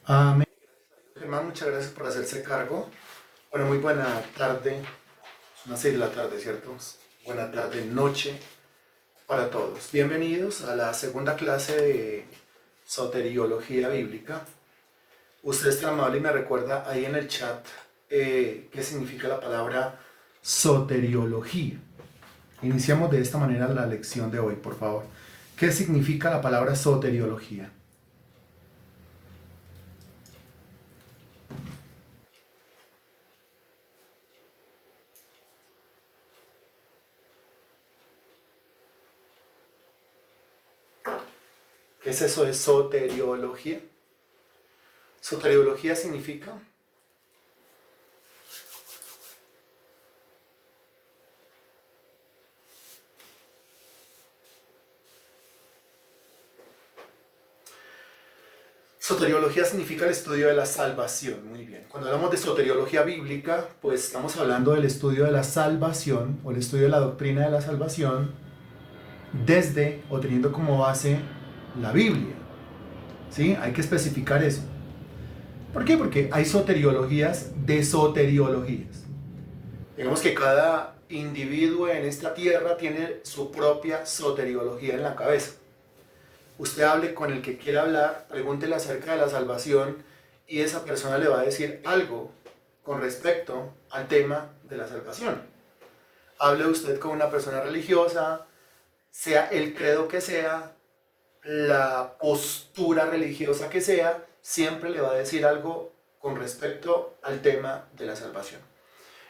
Amén. Germán, muchas gracias por hacerse cargo. Bueno, muy buena tarde. Son las 6 de la tarde, ¿cierto? Buena tarde, noche para todos. Bienvenidos a la segunda clase de soteriología bíblica. Usted es tan amable y me recuerda ahí en el chat qué significa la palabra soteriología. Iniciamos de esta manera la lección de hoy, por favor. ¿Qué significa la palabra soteriología? ¿Qué es eso de soteriología? Soteriología significa soteriología significa el estudio de la salvación. Muy bien. Cuando hablamos de soteriología bíblica, pues estamos hablando del estudio de la salvación o el estudio de la doctrina de la salvación desde o teniendo como base la Biblia. ¿Sí? Hay que especificar eso. ¿Por qué? Porque hay soteriologías de soteriologías. Digamos que cada individuo en esta tierra tiene su propia soteriología en la cabeza. Usted hable con el que quiera hablar, pregúntele acerca de la salvación y esa persona le va a decir algo con respecto al tema de la salvación. Hable usted con una persona religiosa, sea el credo que sea, la postura religiosa que sea, siempre le va a decir algo con respecto al tema de la salvación.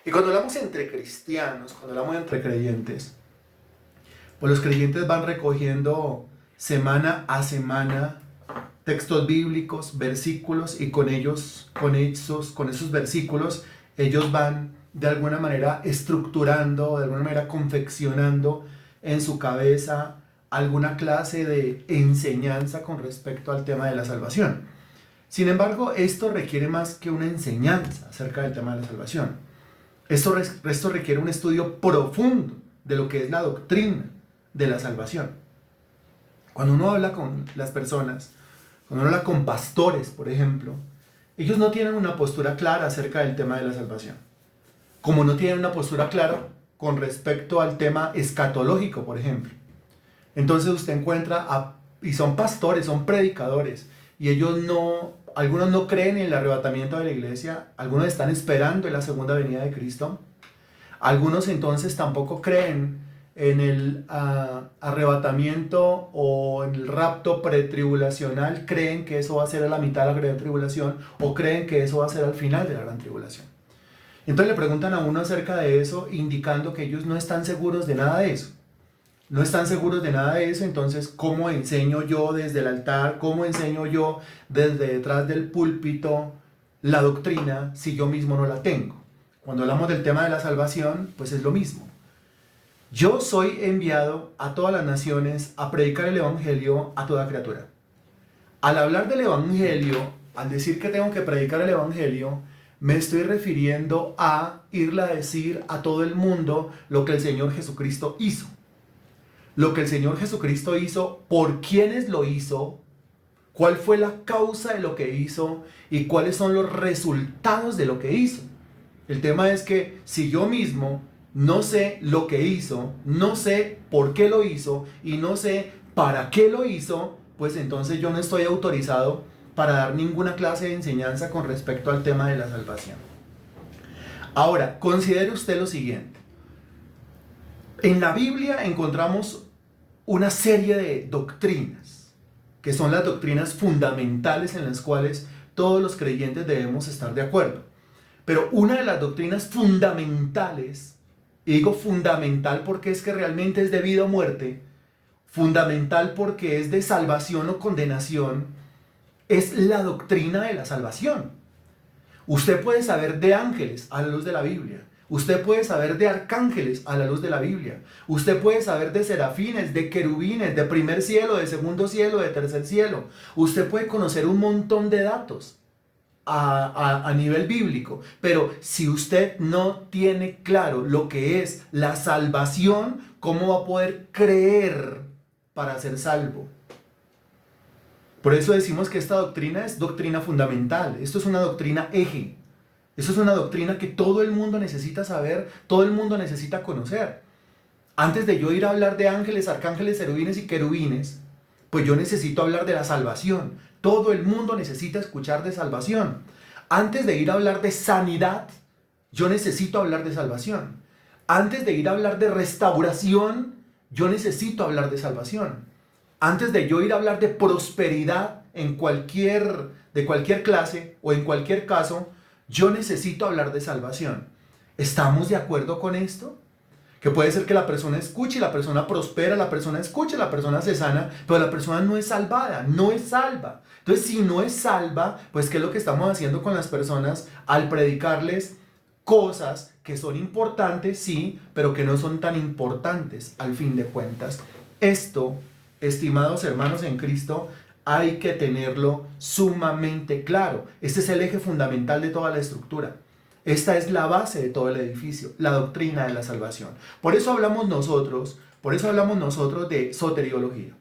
Y cuando hablamos entre cristianos, cuando hablamos entre creyentes, pues los creyentes van recogiendo semana a semana textos bíblicos, versículos, y con esos versículos, ellos van de alguna manera estructurando, de alguna manera confeccionando en su cabeza alguna clase de enseñanza con respecto al tema de la salvación. Sin embargo, esto requiere más que una enseñanza acerca del tema de la salvación. Esto requiere un estudio profundo de lo que es la doctrina de la salvación. Cuando uno habla con las personas, cuando uno habla con pastores, por ejemplo, ellos no tienen una postura clara acerca del tema de la salvación. Como no tienen una postura clara con respecto al tema escatológico, por ejemplo. Entonces usted encuentra, y son pastores, son predicadores, y ellos no, algunos no creen en el arrebatamiento de la iglesia, algunos están esperando en la segunda venida de Cristo, algunos entonces tampoco creen en el arrebatamiento o en el rapto pretribulacional, creen que eso va a ser a la mitad de la gran tribulación o creen que eso va a ser al final de la gran tribulación. Entonces le preguntan a uno acerca de eso, indicando que ellos no están seguros de nada de eso. No están seguros de nada de eso, entonces ¿cómo enseño yo desde el altar? ¿Cómo enseño yo desde detrás del púlpito la doctrina si yo mismo no la tengo? Cuando hablamos del tema de la salvación, pues es lo mismo. Yo soy enviado a todas las naciones a predicar el evangelio a toda criatura. Al hablar del evangelio, al decir que tengo que predicar el evangelio, me estoy refiriendo a irle a decir a todo el mundo lo que el Señor Jesucristo hizo. Lo que el Señor Jesucristo hizo, por quiénes lo hizo, cuál fue la causa de lo que hizo y cuáles son los resultados de lo que hizo. El tema es que si yo mismo no sé lo que hizo, no sé por qué lo hizo y no sé para qué lo hizo, pues entonces yo no estoy autorizado para dar ninguna clase de enseñanza con respecto al tema de la salvación. Ahora, considere usted lo siguiente. En la Biblia encontramos una serie de doctrinas, que son las doctrinas fundamentales en las cuales todos los creyentes debemos estar de acuerdo. Pero una de las doctrinas fundamentales, y digo fundamental porque es que realmente es de vida o muerte, fundamental porque es de salvación o condenación, es la doctrina de la salvación. Usted puede saber de ángeles a la luz de la Biblia. Usted puede saber de arcángeles a la luz de la Biblia. Usted puede saber de serafines, de querubines, de primer cielo, de segundo cielo, de tercer cielo. Usted puede conocer un montón de datos a nivel bíblico. Pero si usted no tiene claro lo que es la salvación, ¿cómo va a poder creer para ser salvo? Por eso decimos que esta doctrina es doctrina fundamental. Esto es una doctrina eje. Esto es una doctrina que todo el mundo necesita saber, todo el mundo necesita conocer. Antes de yo ir a hablar de ángeles, arcángeles, serafines y querubines, pues yo necesito hablar de la salvación. Todo el mundo necesita escuchar de salvación. Antes de ir a hablar de sanidad, yo necesito hablar de salvación. Antes de ir a hablar de restauración, yo necesito hablar de salvación. Antes de yo ir a hablar de prosperidad de cualquier clase o en cualquier caso, yo necesito hablar de salvación. ¿Estamos de acuerdo con esto? Que puede ser que la persona escuche y la persona prospera, la persona escuche, la persona se sana, pero la persona no es salvada, no es salva. Entonces, si no es salva, pues ¿qué es lo que estamos haciendo con las personas al predicarles cosas que son importantes, sí, pero que no son tan importantes al fin de cuentas? Esto, estimados hermanos en Cristo, hay que tenerlo sumamente claro. Este es el eje fundamental de toda la estructura. Esta es la base de todo el edificio, la doctrina de la salvación. Por eso hablamos nosotros de soteriología.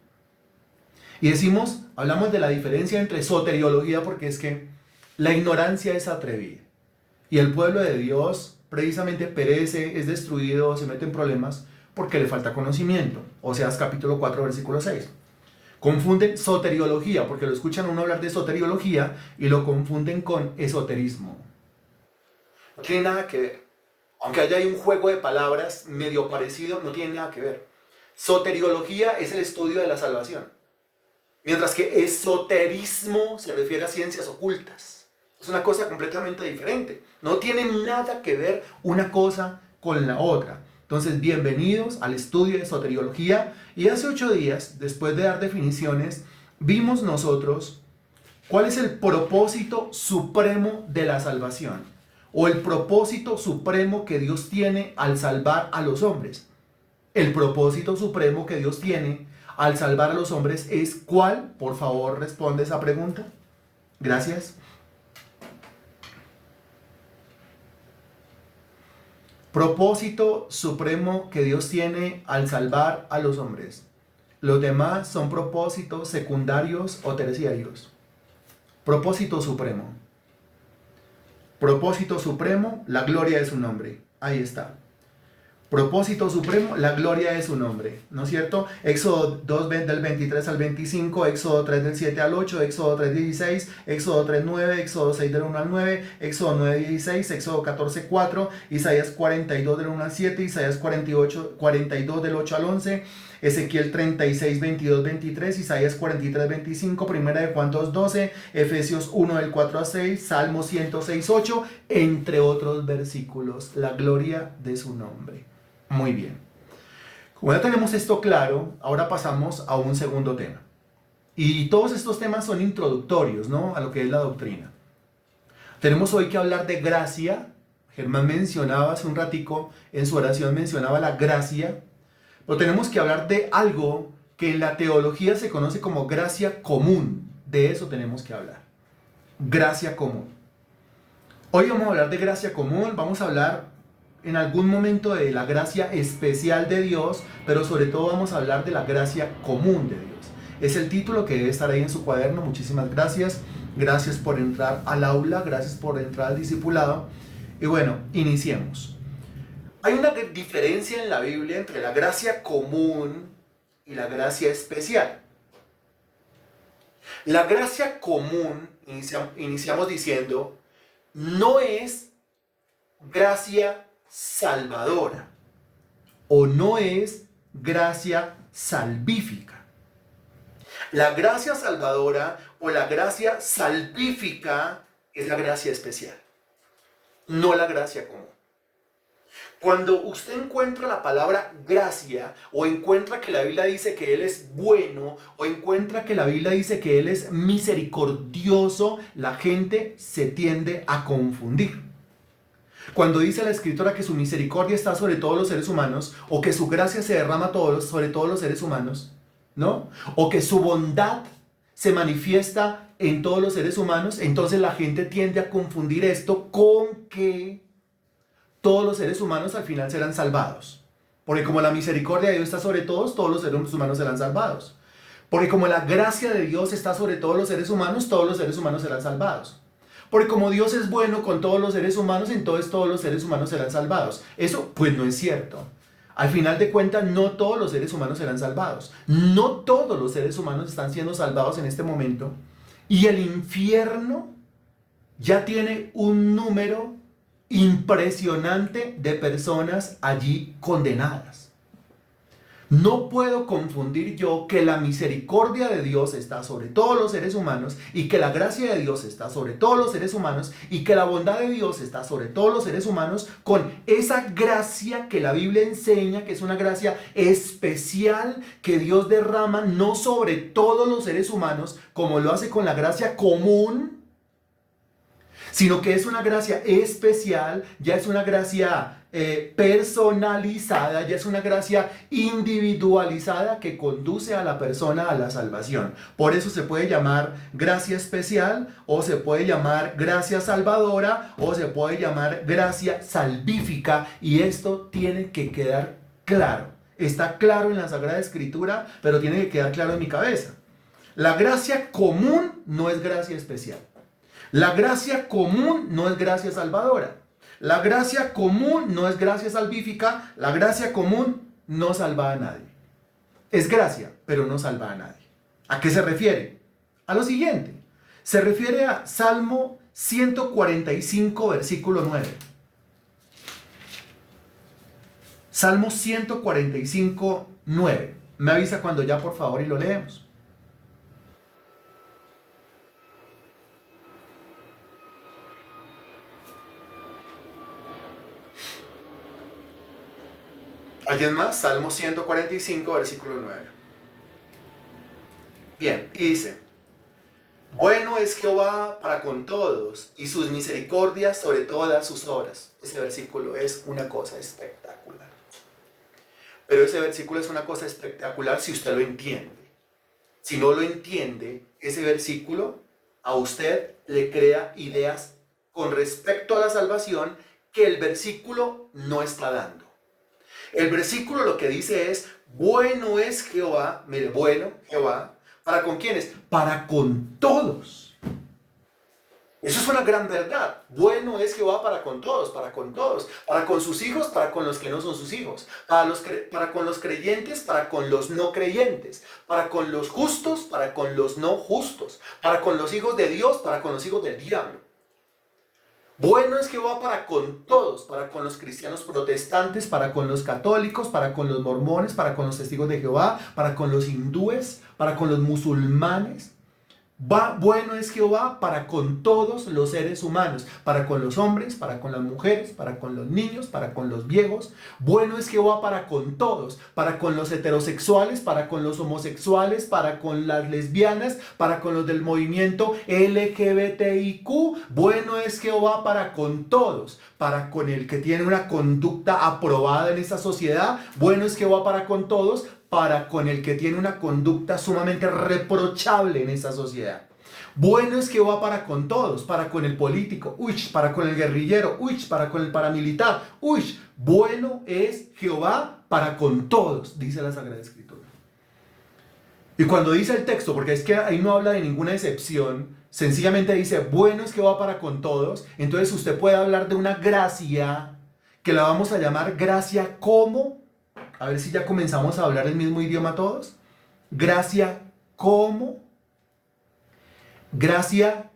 Y hablamos de la diferencia entre soteriología porque es que la ignorancia es atrevida. Y el pueblo de Dios precisamente perece, es destruido, se mete en problemas porque le falta conocimiento. Oseas capítulo 4, versículo 6. Confunden soteriología, porque lo escuchan a uno hablar de soteriología y lo confunden con esoterismo. No tiene nada que ver. Aunque haya ahí un juego de palabras medio parecido, no tiene nada que ver. Soteriología es el estudio de la salvación. Mientras que esoterismo se refiere a ciencias ocultas. Es una cosa completamente diferente. No tiene nada que ver una cosa con la otra. Entonces, bienvenidos al estudio de soteriología. Y hace 8 días, después de dar definiciones, vimos nosotros cuál es el propósito supremo de la salvación. O el propósito supremo que Dios tiene al salvar a los hombres. El propósito supremo que Dios tiene al salvar a los hombres es ¿cuál? Por favor, responde esa pregunta. Gracias. Propósito supremo que Dios tiene al salvar a los hombres. Los demás son propósitos secundarios o terciarios. Propósito supremo. Propósito supremo, la gloria de su nombre. Ahí está. Propósito supremo, la gloria de su nombre, ¿no es cierto? Éxodo 2 del 23 al 25, Éxodo 3 del 7 al 8, Éxodo 3, 16, Éxodo 3, 9, Éxodo 6 del 1 al 9, Éxodo 9, 16, Éxodo 14, 4, Isaías 42 del 1 al 7, Isaías 42 del 8 al 11, Ezequiel 36, 22, 23, Isaías 43, 25, Primera de Juan 2, 12, Efesios 1 del 4 al 6, Salmo 106, 8, entre otros versículos, la gloria de su nombre. Muy bien. Como ya tenemos esto claro, ahora pasamos a un segundo tema. Y todos estos temas son introductorios, ¿no?, a lo que es la doctrina. Tenemos hoy que hablar de gracia. Germán mencionaba hace un ratico, en su oración mencionaba la gracia. Pero tenemos que hablar de algo que en la teología se conoce como gracia común. De eso tenemos que hablar. Gracia común. Hoy vamos a hablar de gracia común, vamos a hablar en algún momento de la gracia especial de Dios, pero sobre todo vamos a hablar de la gracia común de Dios. Es el título que debe estar ahí en su cuaderno. Muchísimas gracias. Gracias por entrar al aula, gracias por entrar al discipulado. Y bueno, iniciemos. Hay una diferencia en la Biblia entre la gracia común y la gracia especial. La gracia común, iniciamos diciendo, no es gracia salvadora o no es gracia salvífica. La gracia salvadora o la gracia salvífica es la gracia especial, no la gracia común. Cuando usted encuentra la palabra gracia, o encuentra que la Biblia dice que Él es bueno, o encuentra que la Biblia dice que Él es misericordioso, la gente se tiende a confundir. Cuando dice la Escritura que su misericordia está sobre todos los seres humanos, o que su gracia se derrama sobre todos los seres humanos, ¿no? O que su bondad se manifiesta en todos los seres humanos, entonces la gente tiende a confundir esto con que todos los seres humanos al final serán salvados. Porque como la misericordia de Dios está sobre todos, todos los seres humanos serán salvados. Porque como la gracia de Dios está sobre todos los seres humanos serán salvados. Porque como Dios es bueno con todos los seres humanos, entonces todos los seres humanos serán salvados. Eso pues no es cierto. Al final de cuentas, no todos los seres humanos serán salvados. No todos los seres humanos están siendo salvados en este momento. Y el infierno ya tiene un número impresionante de personas allí condenadas. No puedo confundir yo que la misericordia de Dios está sobre todos los seres humanos y que la gracia de Dios está sobre todos los seres humanos y que la bondad de Dios está sobre todos los seres humanos con esa gracia que la Biblia enseña, que es una gracia especial que Dios derrama no sobre todos los seres humanos como lo hace con la gracia común, sino que es una gracia especial, ya es una gracia personalizada, ya es una gracia individualizada que conduce a la persona a la salvación. Por eso se puede llamar gracia especial, o se puede llamar gracia salvadora, o se puede llamar gracia salvífica, y esto tiene que quedar claro. Está claro en la Sagrada Escritura, pero tiene que quedar claro en mi cabeza. La gracia común no es gracia especial. La gracia común no es gracia salvadora. La gracia común no es gracia salvífica. La gracia común no salva a nadie. Es gracia, pero no salva a nadie. ¿A qué se refiere? A lo siguiente. Se refiere a Salmo 145, versículo 9. Salmo 145, 9. Me avisa cuando ya, por favor, y lo leemos. ¿Alguien más? Salmo 145, versículo 9. Bien, y dice: bueno es Jehová para con todos, y sus misericordias sobre todas sus obras. Ese versículo es una cosa espectacular. Pero ese versículo es una cosa espectacular si usted lo entiende. Si no lo entiende, ese versículo a usted le crea ideas con respecto a la salvación que el versículo no está dando. El versículo lo que dice es: bueno es Jehová, mire, bueno Jehová, ¿para con quiénes? Para con todos. Eso es una gran verdad. Bueno es Jehová para con todos, para con sus hijos, para con los que no son sus hijos, para con los creyentes, para con los no creyentes, para con los justos, para con los no justos, para con los hijos de Dios, para con los hijos del diablo. Bueno es Jehová para con todos, para con los cristianos protestantes, para con los católicos, para con los mormones, para con los testigos de Jehová, para con los hindúes, para con los musulmanes. Bueno es Jehová para con todos los seres humanos, para con los hombres, para con las mujeres, para con los niños, para con los viejos. Bueno es Jehová para con todos, para con los heterosexuales, para con los homosexuales, para con las lesbianas, para con los del movimiento LGBTIQ. Bueno es Jehová para con todos, para con el que tiene una conducta aprobada en esta sociedad. Bueno es Jehová para con todos, para con el que tiene una conducta sumamente reprochable en esta sociedad. Bueno es Jehová para con todos, para con el político, para con el guerrillero, para con el paramilitar, bueno es Jehová para con todos, dice la Sagrada Escritura. Y cuando dice el texto, porque es que ahí no habla de ninguna excepción, sencillamente dice, bueno es Jehová para con todos, entonces usted puede hablar de una gracia, que la vamos a llamar gracia como. A ver si ya comenzamos a hablar el mismo idioma todos. Gracia como. Gracia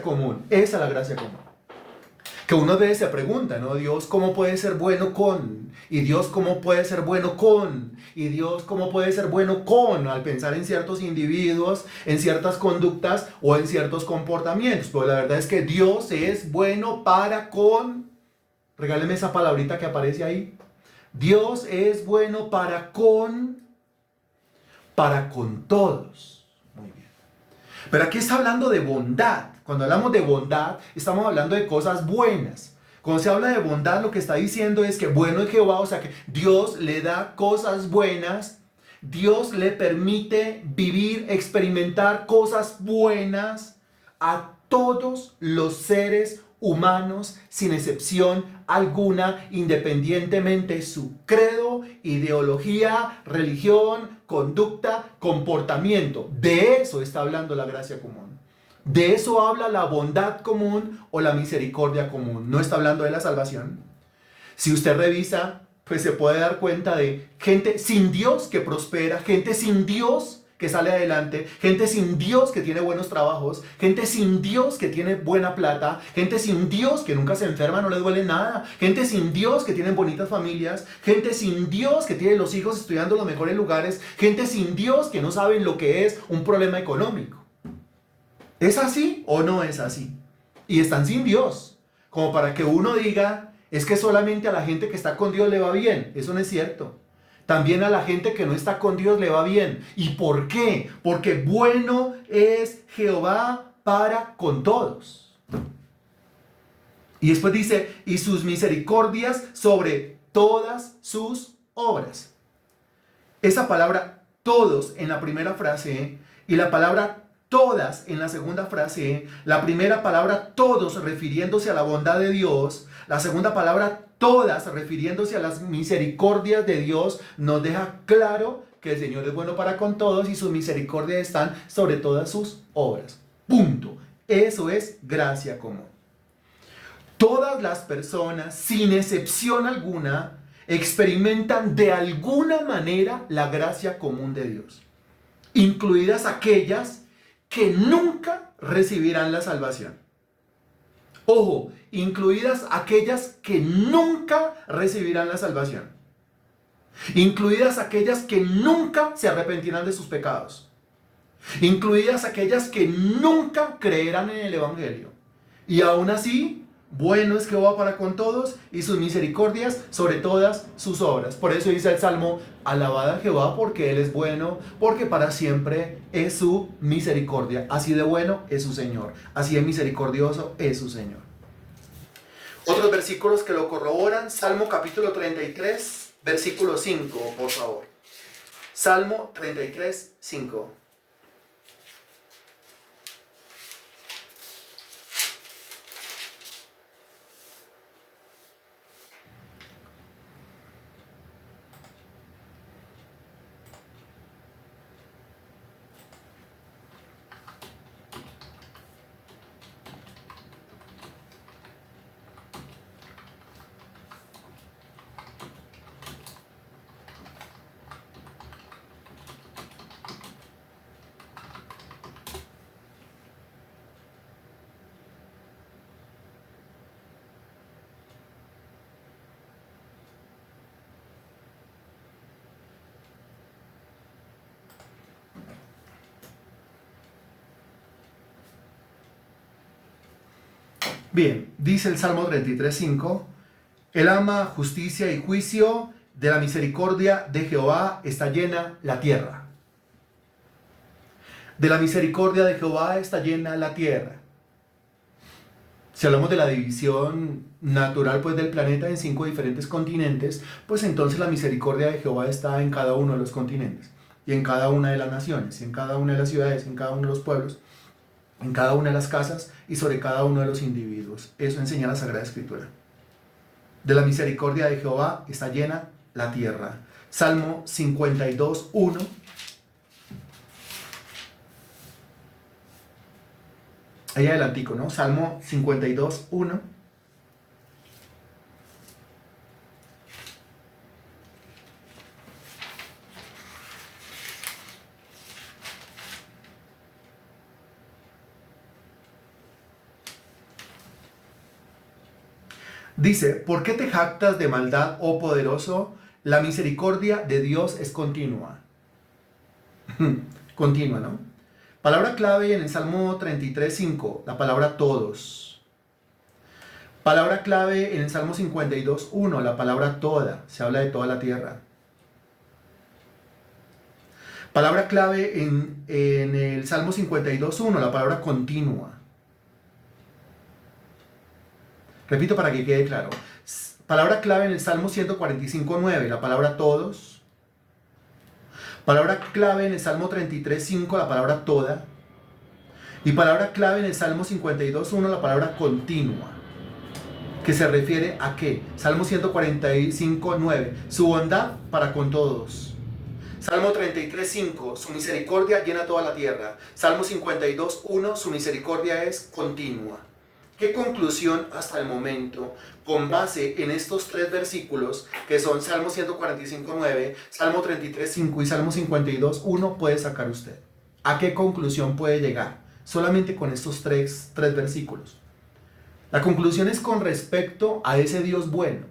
común. Esa es la gracia común. Que uno veces se pregunta, ¿no? Dios, ¿cómo puede ser bueno con? Y Dios, ¿cómo puede ser bueno con? Y Dios, ¿cómo puede ser bueno con? Al pensar en ciertos individuos, en ciertas conductas o en ciertos comportamientos. Pero la verdad es que Dios es bueno para con. Regáleme esa palabrita que aparece ahí. Dios es bueno para con todos. Muy bien. Pero aquí está hablando de bondad. Cuando hablamos de bondad, estamos hablando de cosas buenas. Cuando se habla de bondad, lo que está diciendo es que bueno es Jehová, o sea que Dios le da cosas buenas. Dios le permite vivir, experimentar cosas buenas a todos los seres humanos sin excepción alguna, independientemente su credo, ideología, religión, conducta, comportamiento. De eso está hablando la gracia común. De eso habla la bondad común o la misericordia común. No está hablando de la salvación. Si usted revisa, pues se puede dar cuenta de gente sin Dios que prospera, gente sin Dios que sale adelante, gente sin Dios que tiene buenos trabajos, gente sin Dios que tiene buena plata, gente sin Dios que nunca se enferma, no le duele nada, gente sin Dios que tiene bonitas familias, gente sin Dios que tiene los hijos estudiando en los mejores lugares, gente sin Dios que no saben lo que es un problema económico. ¿Es así o no es así? Y están sin Dios, como para que uno diga, es que solamente a la gente que está con Dios le va bien. Eso no es cierto. También a la gente que no está con Dios le va bien. ¿Y por qué? Porque bueno es Jehová para con todos. Y después dice, y sus misericordias sobre todas sus obras. Esa palabra todos en la primera frase y la palabra todas en la segunda frase, la primera palabra todos refiriéndose a la bondad de Dios, la segunda palabra todas refiriéndose a las misericordias de Dios, nos deja claro que el Señor es bueno para con todos y sus misericordias están sobre todas sus obras. Punto. Eso es gracia común. Todas las personas, sin excepción alguna, experimentan de alguna manera la gracia común de Dios, incluidas aquellas que nunca recibirán la salvación. Ojo, incluidas aquellas que nunca recibirán la salvación. Incluidas aquellas que nunca se arrepentirán de sus pecados. Incluidas aquellas que nunca creerán en el Evangelio. Y aún así, bueno es Jehová para con todos y sus misericordias sobre todas sus obras. Por eso dice el Salmo, alabad a Jehová porque Él es bueno, porque para siempre es su misericordia. Así de bueno es su Señor, así de misericordioso es su Señor. Otros versículos que lo corroboran, Salmo capítulo 33, versículo 5, por favor. Salmo 33, 5. Bien, dice el Salmo 33:5, Él ama justicia y juicio, de la misericordia de Jehová está llena la tierra. De la misericordia de Jehová está llena la tierra. Si hablamos de la división natural pues, del planeta en 5 diferentes continentes, pues entonces la misericordia de Jehová está en cada uno de los continentes, y en cada una de las naciones, y en cada una de las ciudades, y en cada uno de los pueblos, en cada una de las casas y sobre cada uno de los individuos. Eso enseña la Sagrada Escritura. De la misericordia de Jehová está llena la tierra. Salmo 52:1. Ahí adelantico, ¿no? Salmo 52:1. Dice, ¿por qué te jactas de maldad, oh poderoso? La misericordia de Dios es continua. Continua, ¿no? Palabra clave en el Salmo 33:5, la palabra todos. Palabra clave en el Salmo 52:1, la palabra toda. Se habla de toda la tierra. Palabra clave en el Salmo 52:1, la palabra continua. Repito para que quede claro. Palabra clave en el Salmo 145:9, la palabra todos. Palabra clave en el Salmo 33:5, la palabra toda. Y palabra clave en el Salmo 52:1, la palabra continua. ¿Que se refiere a qué? Salmo 145, 9. Su bondad para con todos. Salmo 33, 5. Su misericordia llena toda la tierra. Salmo 52, 1. Su misericordia es continua. ¿Qué conclusión hasta el momento, con base en estos tres versículos, que son Salmo 145, 9, Salmo 33, 5 y Salmo 52, 1, puede sacar usted? ¿A qué conclusión puede llegar? Solamente con estos tres versículos. La conclusión es con respecto a ese Dios bueno.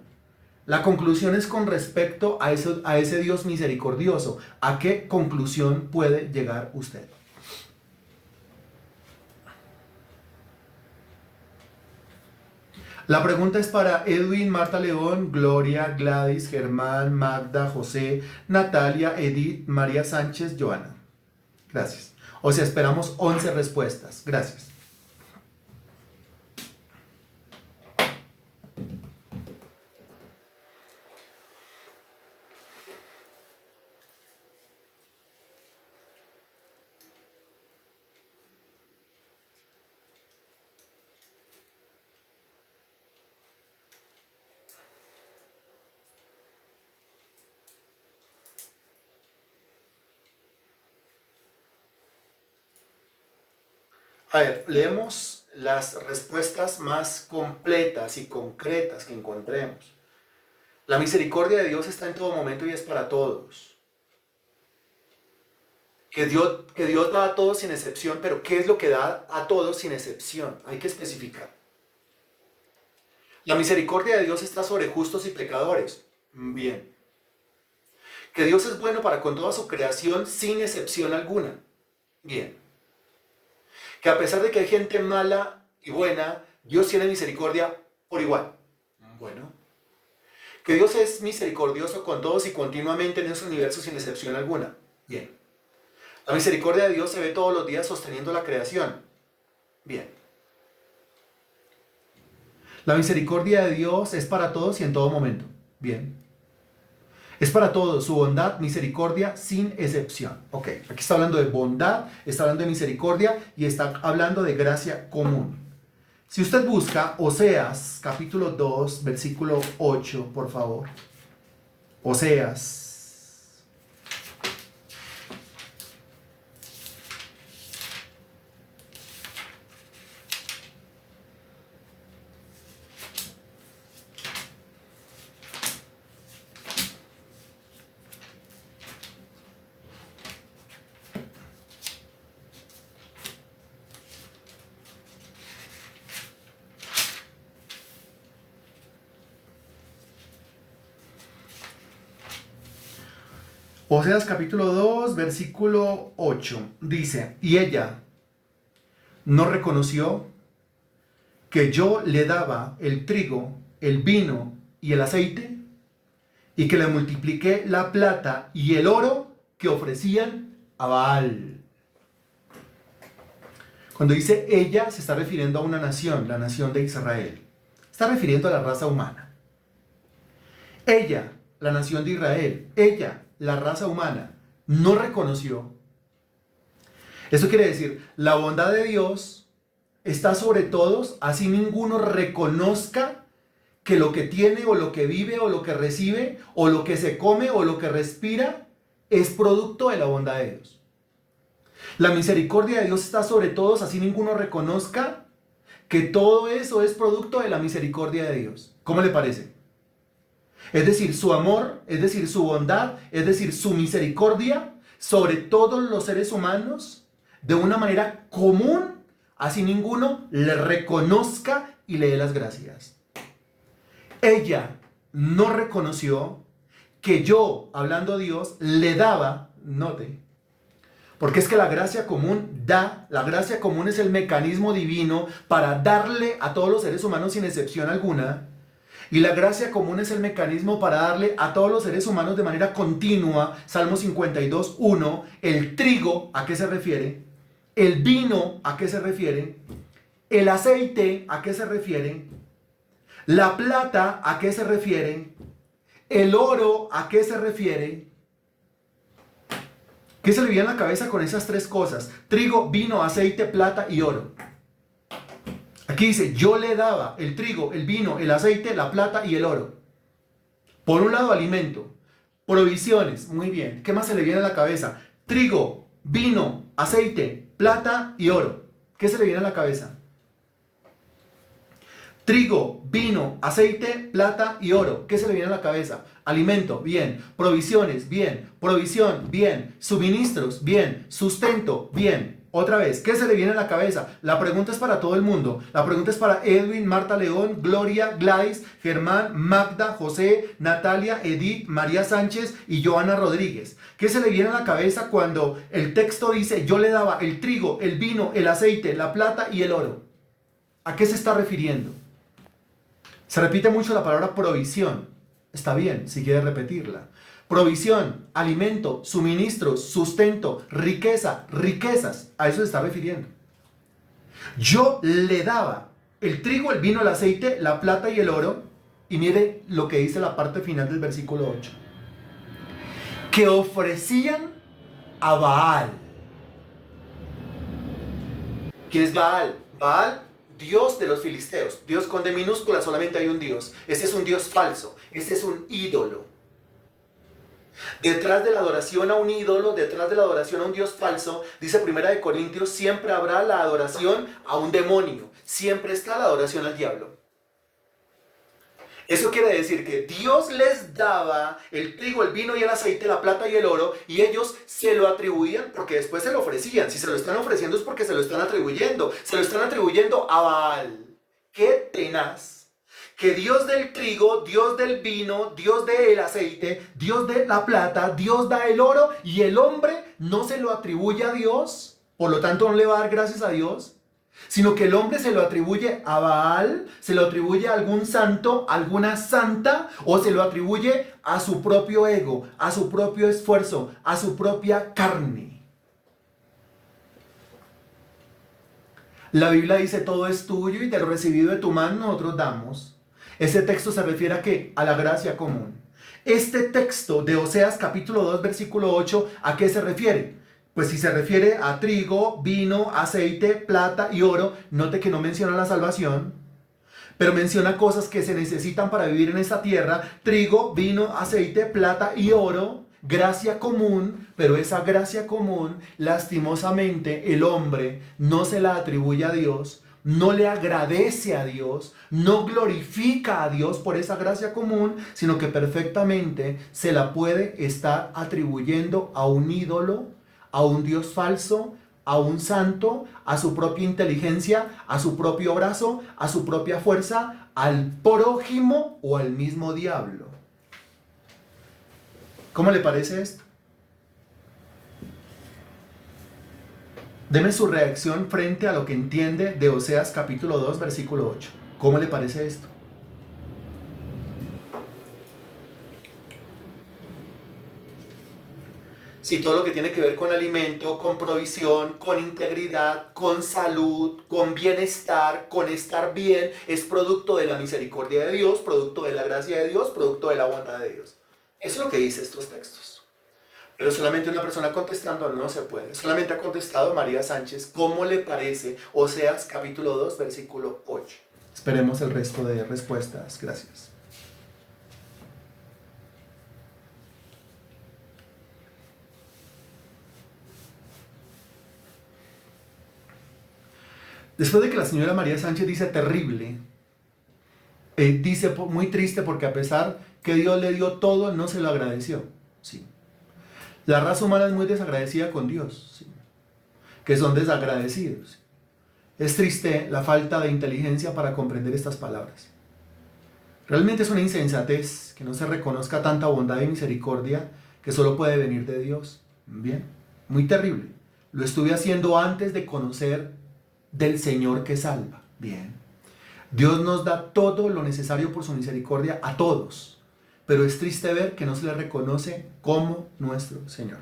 La conclusión es con respecto a ese Dios misericordioso. ¿A qué conclusión puede llegar usted? La pregunta es para Edwin, Marta León, Gloria, Gladys, Germán, Magda, José, Natalia, Edith, María Sánchez, Joana. Gracias. O sea, esperamos 11 respuestas. Gracias. A ver, leemos las respuestas más completas y concretas que encontremos. La misericordia de Dios está en todo momento y es para todos. Que Dios da a todos sin excepción, pero ¿qué es lo que da a todos sin excepción? Hay que especificar. La misericordia de Dios está sobre justos y pecadores. Bien. Que Dios es bueno para con toda su creación sin excepción alguna. Bien. Que a pesar de que hay gente mala y buena, Dios tiene misericordia por igual. Bueno. Que Dios es misericordioso con todos y continuamente en ese universo sin excepción alguna. Bien. La misericordia de Dios se ve todos los días sosteniendo la creación. Bien. La misericordia de Dios es para todos y en todo momento. Bien. Es para todos, su bondad, misericordia, sin excepción. Ok, aquí está hablando de bondad, está hablando de misericordia y está hablando de gracia común. Si usted busca Oseas, capítulo 2, versículo 8, por favor. Oseas. Oseas capítulo 2, versículo 8, dice, y ella no reconoció que yo le daba el trigo, el vino y el aceite, y que le multipliqué la plata y el oro que ofrecían a Baal. Cuando dice ella, se está refiriendo a una nación, la nación de Israel. Está refiriendo a la raza humana. Ella, la nación de Israel, ella, la raza humana, no reconoció. Eso quiere decir, la bondad de Dios está sobre todos, así ninguno reconozca que lo que tiene o lo que vive o lo que recibe o lo que se come o lo que respira es producto de la bondad de Dios. La misericordia de Dios está sobre todos, así ninguno reconozca que todo eso es producto de la misericordia de Dios. ¿Cómo le parece? Es decir, su amor, es decir, su bondad, es decir, su misericordia sobre todos los seres humanos de una manera común, así ninguno le reconozca y le dé las gracias. Ella no reconoció que yo, hablando a Dios, le daba, note, porque es que la gracia común da, la gracia común es el mecanismo divino para darle a todos los seres humanos sin excepción alguna. Y la gracia común es el mecanismo para darle a todos los seres humanos de manera continua. Salmo 52, 1. El trigo, ¿a qué se refiere? El vino, ¿a qué se refiere? El aceite, ¿a qué se refiere? La plata, ¿a qué se refiere? El oro, ¿a qué se refiere? ¿Qué se le viene a la cabeza con esas tres cosas? Trigo, vino, aceite, plata y oro. Aquí dice, yo le daba el trigo, el vino, el aceite, la plata y el oro. Por un lado, alimento, provisiones, muy bien. ¿Qué más se le viene a la cabeza? Trigo, vino, aceite, plata y oro. ¿Qué se le viene a la cabeza? Trigo, vino, aceite, plata y oro. ¿Qué se le viene a la cabeza? Alimento, bien. Provisiones, bien. Provisión, bien. Suministros, bien. Sustento, bien. Otra vez, ¿qué se le viene a la cabeza? La pregunta es para todo el mundo. La pregunta es para Edwin, Marta León, Gloria, Gladys, Germán, Magda, José, Natalia, Edith, María Sánchez y Joana Rodríguez. ¿Qué se le viene a la cabeza cuando el texto dice yo le daba el trigo, el vino, el aceite, la plata y el oro? ¿A qué se está refiriendo? Se repite mucho la palabra provisión. Está bien, si quiere repetirla. Provisión, alimento, suministros, sustento, riqueza, riquezas. A eso se está refiriendo. Yo le daba el trigo, el vino, el aceite, la plata y el oro. Y mire lo que dice la parte final del versículo 8. Que ofrecían a Baal. ¿Quién es Baal? Baal, Dios de los filisteos. Dios con D minúscula, solamente hay un Dios. Ese es un Dios falso. Ese es un ídolo. Detrás de la adoración a un ídolo, detrás de la adoración a un Dios falso, dice Primera de Corintios, siempre habrá la adoración a un demonio. Siempre está la adoración al diablo. Eso quiere decir que Dios les daba el trigo, el vino y el aceite, la plata y el oro, y ellos se lo atribuían porque después se lo ofrecían. Si se lo están ofreciendo es porque se lo están atribuyendo. Se lo están atribuyendo a Baal. ¡Qué tenaz! Que Dios del trigo, Dios del vino, Dios del aceite, Dios de la plata, Dios da el oro y el hombre no se lo atribuye a Dios, por lo tanto no le va a dar gracias a Dios, sino que el hombre se lo atribuye a Baal, se lo atribuye a algún santo, a alguna santa, o se lo atribuye a su propio ego, a su propio esfuerzo, a su propia carne. La Biblia dice todo es tuyo y de lo recibido de tu mano nosotros damos. Ese texto se refiere a ¿qué? A la gracia común. Este texto de Oseas capítulo 2 versículo 8, ¿a qué se refiere? Pues si se refiere a trigo, vino, aceite, plata y oro, note que no menciona la salvación, pero menciona cosas que se necesitan para vivir en esta tierra: trigo, vino, aceite, plata y oro, gracia común, pero esa gracia común, lastimosamente, el hombre no se la atribuye a Dios, no le agradece a Dios, no glorifica a Dios por esa gracia común, sino que perfectamente se la puede estar atribuyendo a un ídolo, a un Dios falso, a un santo, a su propia inteligencia, a su propio brazo, a su propia fuerza, al prójimo o al mismo diablo. ¿Cómo le parece esto? Deme su reacción frente a lo que entiende de Oseas capítulo 2 versículo 8. ¿Cómo le parece esto? Si todo lo que tiene que ver con alimento, con provisión, con integridad, con salud, con bienestar, con estar bien, es producto de la misericordia de Dios, producto de la gracia de Dios, producto de la bondad de Dios. Eso es lo que dice estos textos. Pero solamente una persona contestando no se puede. Solamente ha contestado María Sánchez. ¿Cómo le parece Oseas capítulo 2 versículo 8? Esperemos el resto de respuestas. Gracias. Después de que la señora María Sánchez dice terrible, dice muy triste porque a pesar que Dios le dio todo, no se lo agradeció. Sí. La raza humana es muy desagradecida con Dios, ¿sí? Que son desagradecidos. ¿Sí? Es triste la falta de inteligencia para comprender estas palabras. Realmente es una insensatez que no se reconozca tanta bondad y misericordia que solo puede venir de Dios. Bien, muy terrible. Lo estuve haciendo antes de conocer del Señor que salva. Bien. Dios nos da todo lo necesario por su misericordia a todos. Pero es triste ver que no se le reconoce como nuestro Señor.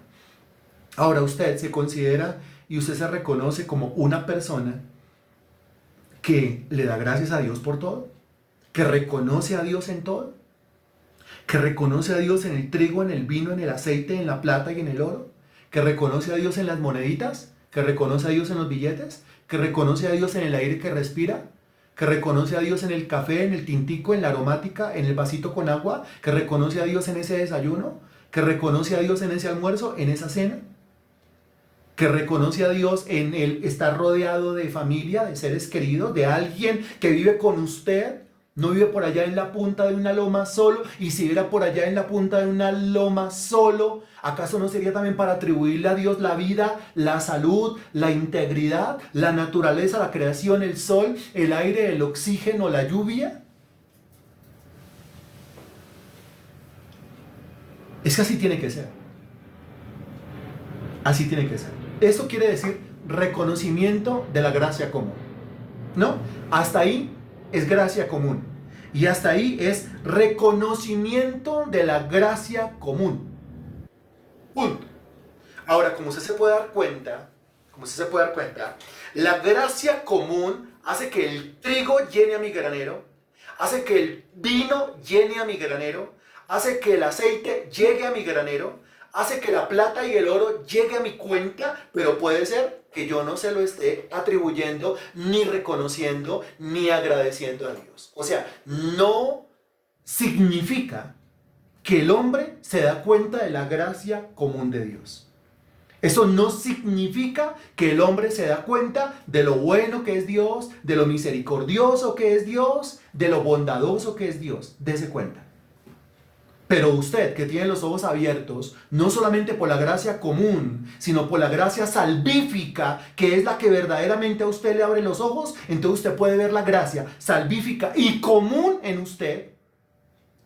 Ahora usted se considera y usted se reconoce como una persona que le da gracias a Dios por todo, que reconoce a Dios en todo, que reconoce a Dios en el trigo, en el vino, en el aceite, en la plata y en el oro, que reconoce a Dios en las moneditas, que reconoce a Dios en los billetes, que reconoce a Dios en el aire que respira, que reconoce a Dios en el café, en el tintico, en la aromática, en el vasito con agua, que reconoce a Dios en ese desayuno, que reconoce a Dios en ese almuerzo, en esa cena, que reconoce a Dios en el estar rodeado de familia, de seres queridos, de alguien que vive con usted, no vive por allá en la punta de una loma solo, y si viviera por allá en la punta de una loma solo, ¿acaso no sería también para atribuirle a Dios la vida, la salud, la integridad, la naturaleza, la creación, el sol, el aire, el oxígeno, la lluvia? Es que así tiene que ser. Así tiene que ser. Eso quiere decir reconocimiento de la gracia común, ¿no? Hasta ahí es gracia común. Y hasta ahí es reconocimiento de la gracia común. Punto. Ahora, como usted se puede dar cuenta, la gracia común hace que el trigo llene a mi granero, hace que el vino llene a mi granero, hace que el aceite llegue a mi granero, hace que la plata y el oro llegue a mi cuenta, pero puede ser que yo no se lo esté atribuyendo, ni reconociendo, ni agradeciendo a Dios. O sea, no significa que el hombre se da cuenta de la gracia común de Dios. Eso no significa que el hombre se da cuenta de lo bueno que es Dios, de lo misericordioso que es Dios, de lo bondadoso que es Dios. Dese cuenta. Pero usted, que tiene los ojos abiertos, no solamente por la gracia común, sino por la gracia salvífica, que es la que verdaderamente a usted le abre los ojos, entonces usted puede ver la gracia salvífica y común en usted,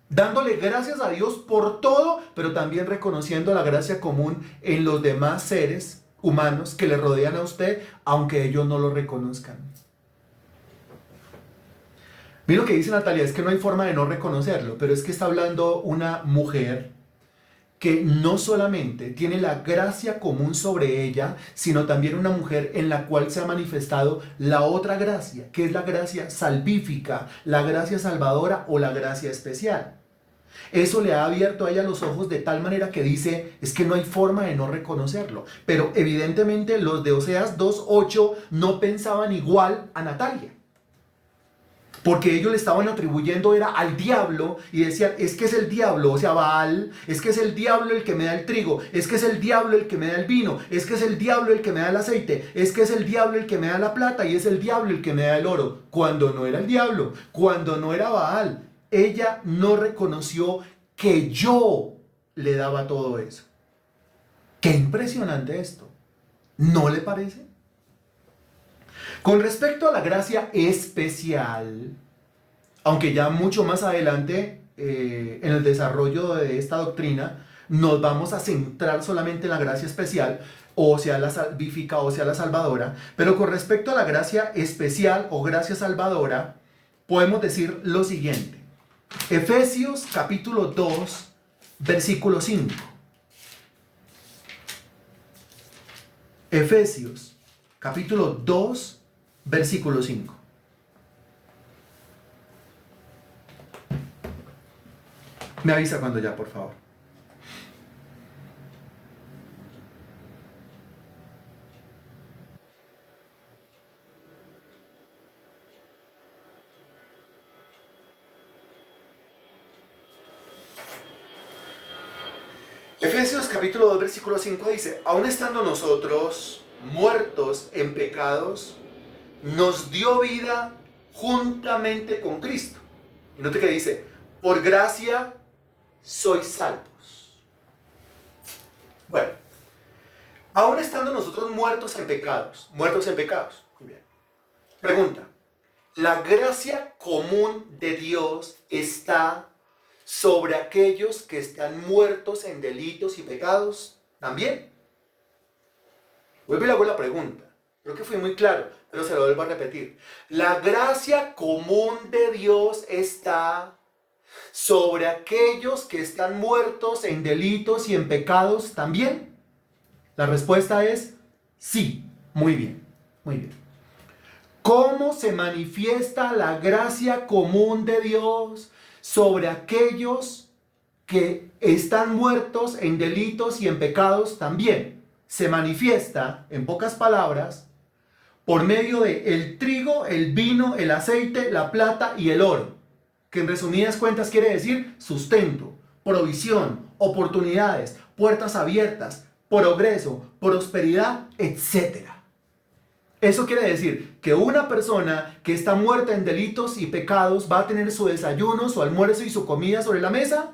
dándole gracias a Dios por todo, pero también reconociendo la gracia común en los demás seres humanos que le rodean a usted, aunque ellos no lo reconozcan. Mira lo que dice Natalia, es que no hay forma de no reconocerlo, pero es que está hablando una mujer que no solamente tiene la gracia común sobre ella, sino también una mujer en la cual se ha manifestado la otra gracia, que es la gracia salvífica, la gracia salvadora o la gracia especial. Eso le ha abierto a ella los ojos de tal manera que dice, es que no hay forma de no reconocerlo. Pero evidentemente los de Oseas 2:8 no pensaban igual a Natalia. Porque ellos le estaban atribuyendo era al diablo y decían, es que es el diablo, o sea, Baal, es que es el diablo el que me da el trigo, es que es el diablo el que me da el vino, es que es el diablo el que me da el aceite, es que es el diablo el que me da la plata y es el diablo el que me da el oro. Cuando no era el diablo, cuando no era Baal, ella no reconoció que yo le daba todo eso. Qué impresionante esto, ¿no le parece? Con respecto a la gracia especial, aunque ya mucho más adelante en el desarrollo de esta doctrina nos vamos a centrar solamente en la gracia especial, o sea la salvífica o sea la salvadora, pero con respecto a la gracia especial o gracia salvadora podemos decir lo siguiente. Efesios capítulo 2 versículo 5. Efesios capítulo 2 versículo 5. Me avisa cuando ya, por favor. Efesios capítulo 2 versículo 5 dice, aun estando nosotros muertos en pecados, nos dio vida juntamente con Cristo. Y note que dice, por gracia sois salvos. Bueno, aún estando nosotros muertos en pecados, muy bien. Pregunta, ¿la gracia común de Dios está sobre aquellos que están muertos en delitos y pecados también? Vuelvo y le hago la pregunta. Creo que fui muy claro, pero se lo vuelvo a repetir. ¿La gracia común de Dios está sobre aquellos que están muertos en delitos y en pecados también? La respuesta es sí. Muy bien, muy bien. ¿Cómo se manifiesta la gracia común de Dios sobre aquellos que están muertos en delitos y en pecados también? Se manifiesta, en pocas palabras, por medio de el trigo, el vino, el aceite, la plata y el oro, que en resumidas cuentas quiere decir sustento, provisión, oportunidades, puertas abiertas, progreso, prosperidad, etc. Eso quiere decir que una persona que está muerta en delitos y pecados va a tener su desayuno, su almuerzo y su comida sobre la mesa.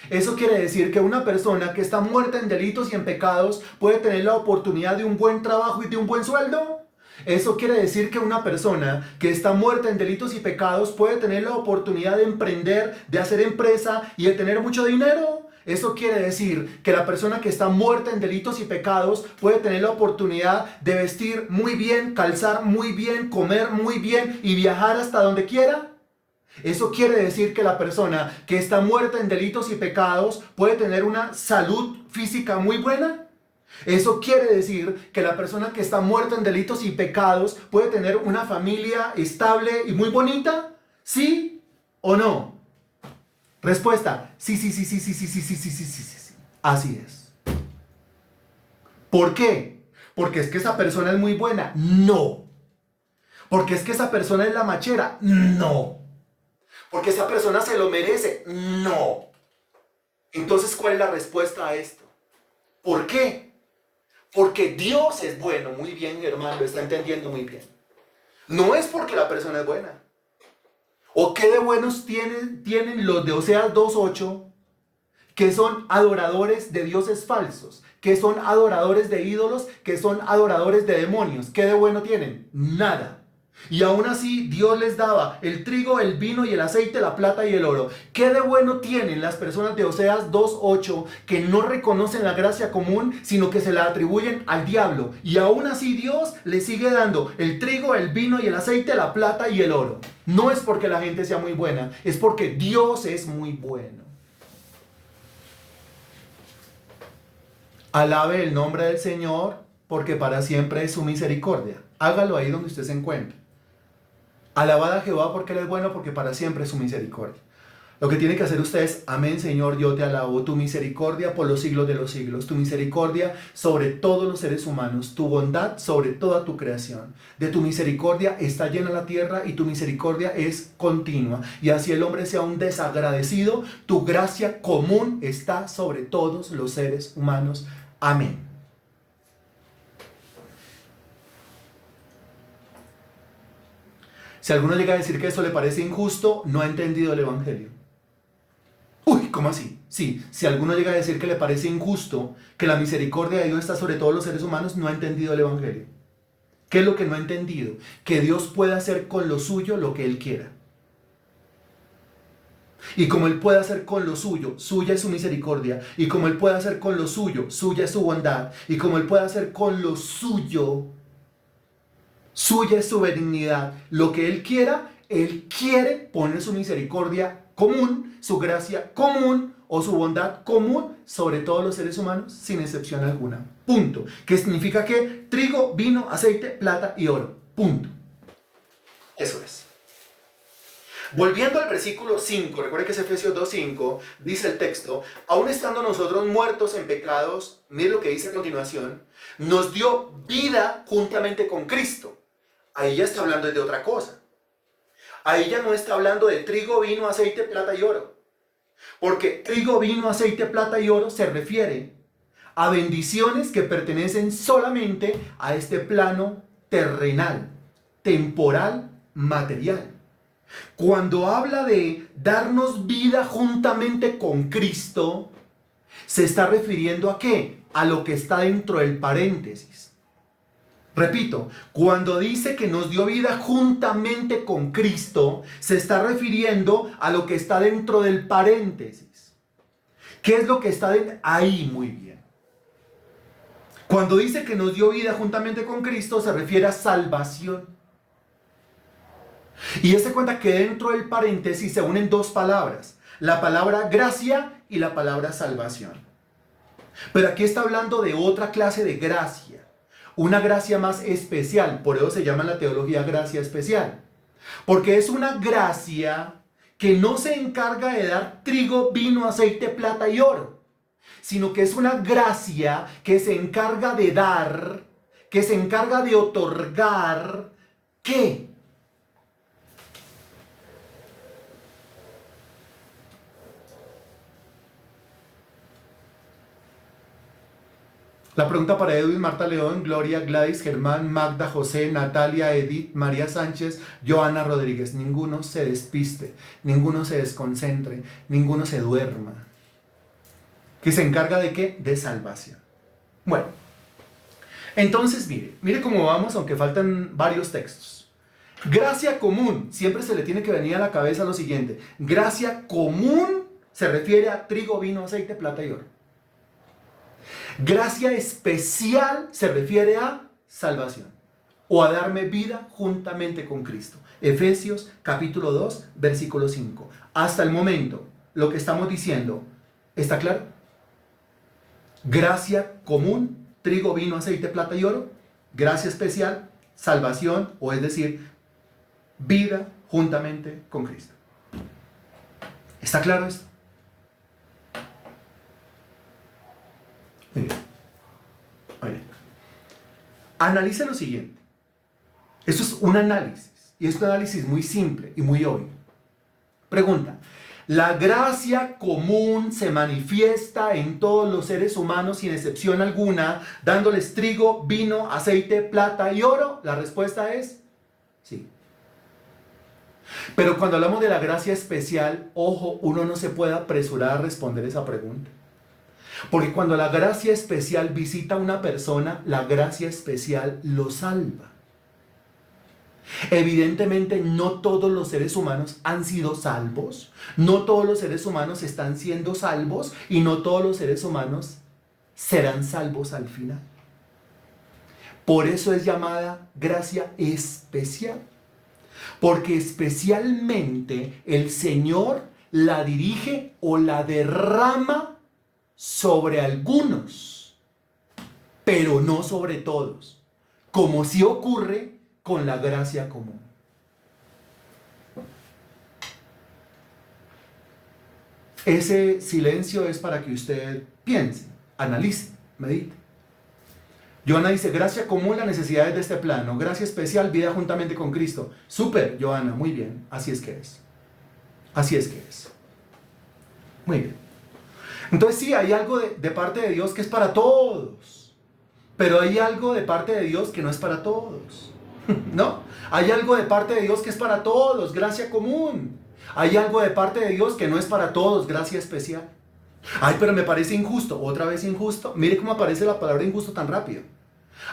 Eso quiere decir que una persona que está muerta en delitos y en pecados puede tener la oportunidad de un buen trabajo y de un buen sueldo. Eso quiere decir que una persona que está muerta en delitos y pecados puede tener la oportunidad de emprender, de hacer empresa y de tener mucho dinero. Eso quiere decir que la persona que está muerta en delitos y pecados puede tener la oportunidad de vestir muy bien, calzar muy bien, comer muy bien y viajar hasta donde quiera. Eso quiere decir que la persona que está muerta en delitos y pecados puede tener una salud física muy buena. Eso quiere decir que la persona que está muerta en delitos y pecados puede tener una familia estable y muy bonita. ¿Sí o no? Respuesta: sí, sí, sí, sí, sí, sí, sí, sí, sí, sí, sí, sí, sí. Así es. ¿Por qué? ¿Porque es que esa persona es muy buena? No. ¿Porque es que esa persona es la machera? No. ¿Porque esa persona se lo merece? No. Entonces, ¿cuál es la respuesta a esto? ¿Por qué? Porque Dios es bueno. Muy bien, hermano, lo está entendiendo muy bien. No es porque la persona es buena. ¿O qué de buenos tienen los de Oseas 2:8, que son adoradores de dioses falsos, que son adoradores de ídolos, que son adoradores de demonios? ¿Qué de bueno tienen? Nada. Y aún así Dios les daba el trigo, el vino y el aceite, la plata y el oro. ¿Qué de bueno tienen las personas de Oseas 2:8 que no reconocen la gracia común, sino que se la atribuyen al diablo? Y aún así Dios les sigue dando el trigo, el vino y el aceite, la plata y el oro. No es porque la gente sea muy buena, es porque Dios es muy bueno. Alabe el nombre del Señor, porque para siempre es su misericordia. Hágalo ahí donde usted se encuentre. Alabad a Jehová porque Él es bueno, porque para siempre es su misericordia. Lo que tiene que hacer usted es: amén, Señor, yo te alabo, tu misericordia por los siglos de los siglos, tu misericordia sobre todos los seres humanos, tu bondad sobre toda tu creación. De tu misericordia está llena la tierra y tu misericordia es continua. Y así el hombre sea un desagradecido, tu gracia común está sobre todos los seres humanos. Amén. Si alguno llega a decir que eso le parece injusto, no ha entendido el Evangelio. Uy, ¿cómo así? Sí, si alguno llega a decir que le parece injusto que la misericordia de Dios está sobre todos los seres humanos, no ha entendido el Evangelio. ¿Qué es lo que no ha entendido? Que Dios puede hacer con lo suyo lo que Él quiera. Y como Él puede hacer con lo suyo, suya es su misericordia. Y como Él puede hacer con lo suyo, suya es su bondad. Y como Él puede hacer con lo suyo, suya es su benignidad. Lo que Él quiera, Él quiere poner su misericordia común, su gracia común o su bondad común sobre todos los seres humanos, sin excepción alguna. Punto. ¿Qué significa que? Trigo, vino, aceite, plata y oro. Punto. Eso es. Volviendo al versículo 5, recuerde que es Efesios 2:5, dice el texto: aún estando nosotros muertos en pecados, mire lo que dice a continuación, nos dio vida juntamente con Cristo. Ahí ya está hablando de otra cosa. Ahí ya no está hablando de trigo, vino, aceite, plata y oro. Porque trigo, vino, aceite, plata y oro se refiere a bendiciones que pertenecen solamente a este plano terrenal, temporal, material. Cuando habla de darnos vida juntamente con Cristo, se está refiriendo ¿a qué? A lo que está dentro del paréntesis. Repito, cuando dice que nos dio vida juntamente con Cristo, se está refiriendo a lo que está dentro del paréntesis. ¿Qué es lo que está ahí? Muy bien. Cuando dice que nos dio vida juntamente con Cristo, se refiere a salvación. Y se cuenta que dentro del paréntesis se unen dos palabras: la palabra gracia y la palabra salvación. Pero aquí está hablando de otra clase de gracia, una gracia más especial. Por eso se llama en la teología gracia especial, porque es una gracia que no se encarga de dar trigo, vino, aceite, plata y oro, sino que es una gracia que se encarga de dar, que se encarga de otorgar ¿qué? La pregunta para Edwin, Marta León, Gloria, Gladys, Germán, Magda, José, Natalia, Edith, María Sánchez, Joana Rodríguez. Ninguno se despiste, ninguno se desconcentre, ninguno se duerma. ¿Que se encarga de qué? De salvación. Bueno, entonces mire cómo vamos, aunque faltan varios textos. Gracia común, siempre se le tiene que venir a la cabeza lo siguiente. Gracia común se refiere a trigo, vino, aceite, plata y oro. Gracia especial se refiere a salvación o a darme vida juntamente con Cristo. Efesios capítulo 2, versículo 5. Hasta el momento, lo que estamos diciendo, ¿está claro? Gracia común, trigo, vino, aceite, plata y oro. Gracia especial, salvación, o es decir, vida juntamente con Cristo. ¿Está claro esto? Muy bien. Muy bien. Analice lo siguiente. Esto es un análisis. Y es un análisis muy simple y muy obvio. Pregunta. ¿La gracia común se manifiesta en todos los seres humanos sin excepción alguna, dándoles trigo, vino, aceite, plata y oro? La respuesta es sí. Pero cuando hablamos de la gracia especial, ojo, uno no se puede apresurar a responder esa pregunta. Porque cuando la gracia especial visita a una persona, la gracia especial lo salva. Evidentemente no todos los seres humanos han sido salvos, no todos los seres humanos están siendo salvos y no todos los seres humanos serán salvos al final. Por eso es llamada gracia especial, porque especialmente el Señor la dirige o la derrama sobre algunos, pero no sobre todos, como sí ocurre con la gracia común. Ese silencio es para que usted piense, analice, medite. Joana dice, gracia común, las necesidades de este plano. Gracia especial, vida juntamente con Cristo. Súper, Joana, muy bien. Así es que es. Así es que es. Muy bien. Entonces sí, hay algo de parte de Dios que es para todos. Pero hay algo de parte de Dios que no es para todos. ¿No? Hay algo de parte de Dios que es para todos, gracia común. Hay algo de parte de Dios que no es para todos, gracia especial. Ay, pero me parece injusto. Otra vez injusto. Mire cómo aparece la palabra injusto tan rápido.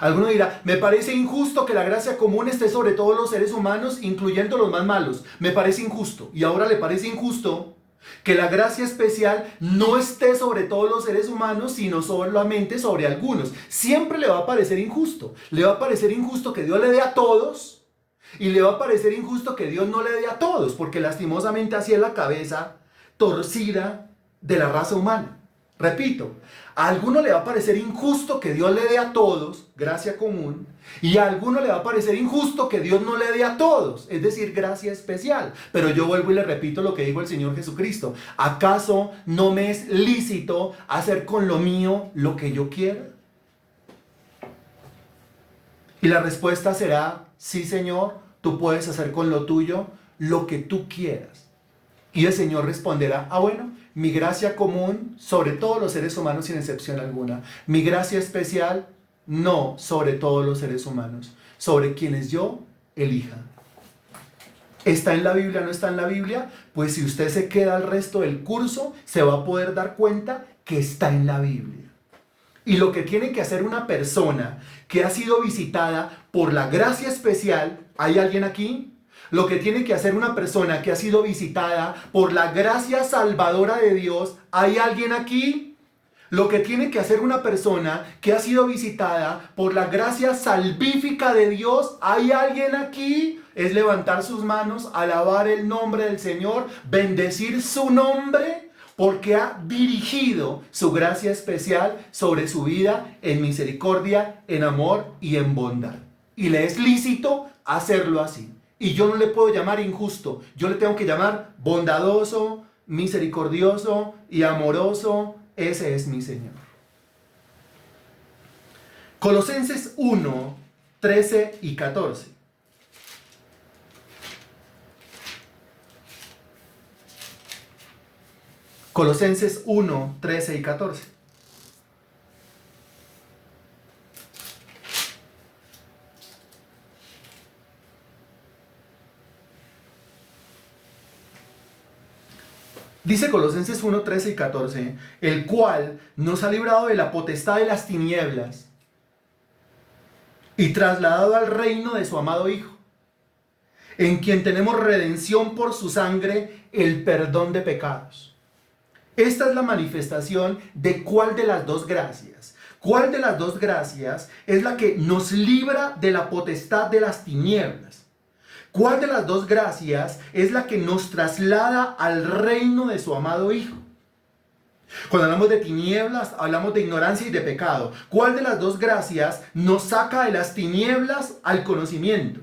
Alguno dirá, me parece injusto que la gracia común esté sobre todos los seres humanos, incluyendo los más malos. Me parece injusto. Y ahora le parece injusto que la gracia especial no esté sobre todos los seres humanos, sino solamente sobre algunos. Siempre le va a parecer injusto. Le va a parecer injusto que Dios le dé a todos y le va a parecer injusto que Dios no le dé a todos, porque lastimosamente así es la cabeza torcida de la raza humana. Repito, a alguno le va a parecer injusto que Dios le dé a todos, gracia común, y a alguno le va a parecer injusto que Dios no le dé a todos, es decir, gracia especial. Pero yo vuelvo y le repito lo que dijo el Señor Jesucristo. ¿Acaso no me es lícito hacer con lo mío lo que yo quiera? Y la respuesta será, sí, Señor, tú puedes hacer con lo tuyo lo que tú quieras. Y el Señor responderá, bueno, mi gracia común sobre todos los seres humanos sin excepción alguna. Mi gracia especial no sobre todos los seres humanos, sobre quienes yo elija. ¿Está en la Biblia o no está en la Biblia? Pues si usted se queda al resto del curso, se va a poder dar cuenta que está en la Biblia. Y lo que tiene que hacer una persona que ha sido visitada por la gracia especial, ¿hay alguien aquí? Lo que tiene que hacer una persona que ha sido visitada por la gracia salvadora de Dios, ¿hay alguien aquí? Lo que tiene que hacer una persona que ha sido visitada por la gracia salvífica de Dios, ¿hay alguien aquí? Es levantar sus manos, alabar el nombre del Señor, bendecir su nombre, porque ha dirigido su gracia especial sobre su vida en misericordia, en amor y en bondad. Y le es lícito hacerlo así. Y yo no le puedo llamar injusto, yo le tengo que llamar bondadoso, misericordioso y amoroso. Ese es mi Señor. Colosenses 1, 13 y 14. Colosenses 1, 13 y 14. Dice Colosenses 1, 13 y 14, el cual nos ha librado de la potestad de las tinieblas y trasladado al reino de su amado Hijo, en quien tenemos redención por su sangre, el perdón de pecados. Esta es la manifestación de cuál de las dos gracias. ¿Cuál de las dos gracias es la que nos libra de la potestad de las tinieblas? ¿Cuál de las dos gracias es la que nos traslada al reino de su amado Hijo? Cuando hablamos de tinieblas, hablamos de ignorancia y de pecado. ¿Cuál de las dos gracias nos saca de las tinieblas al conocimiento?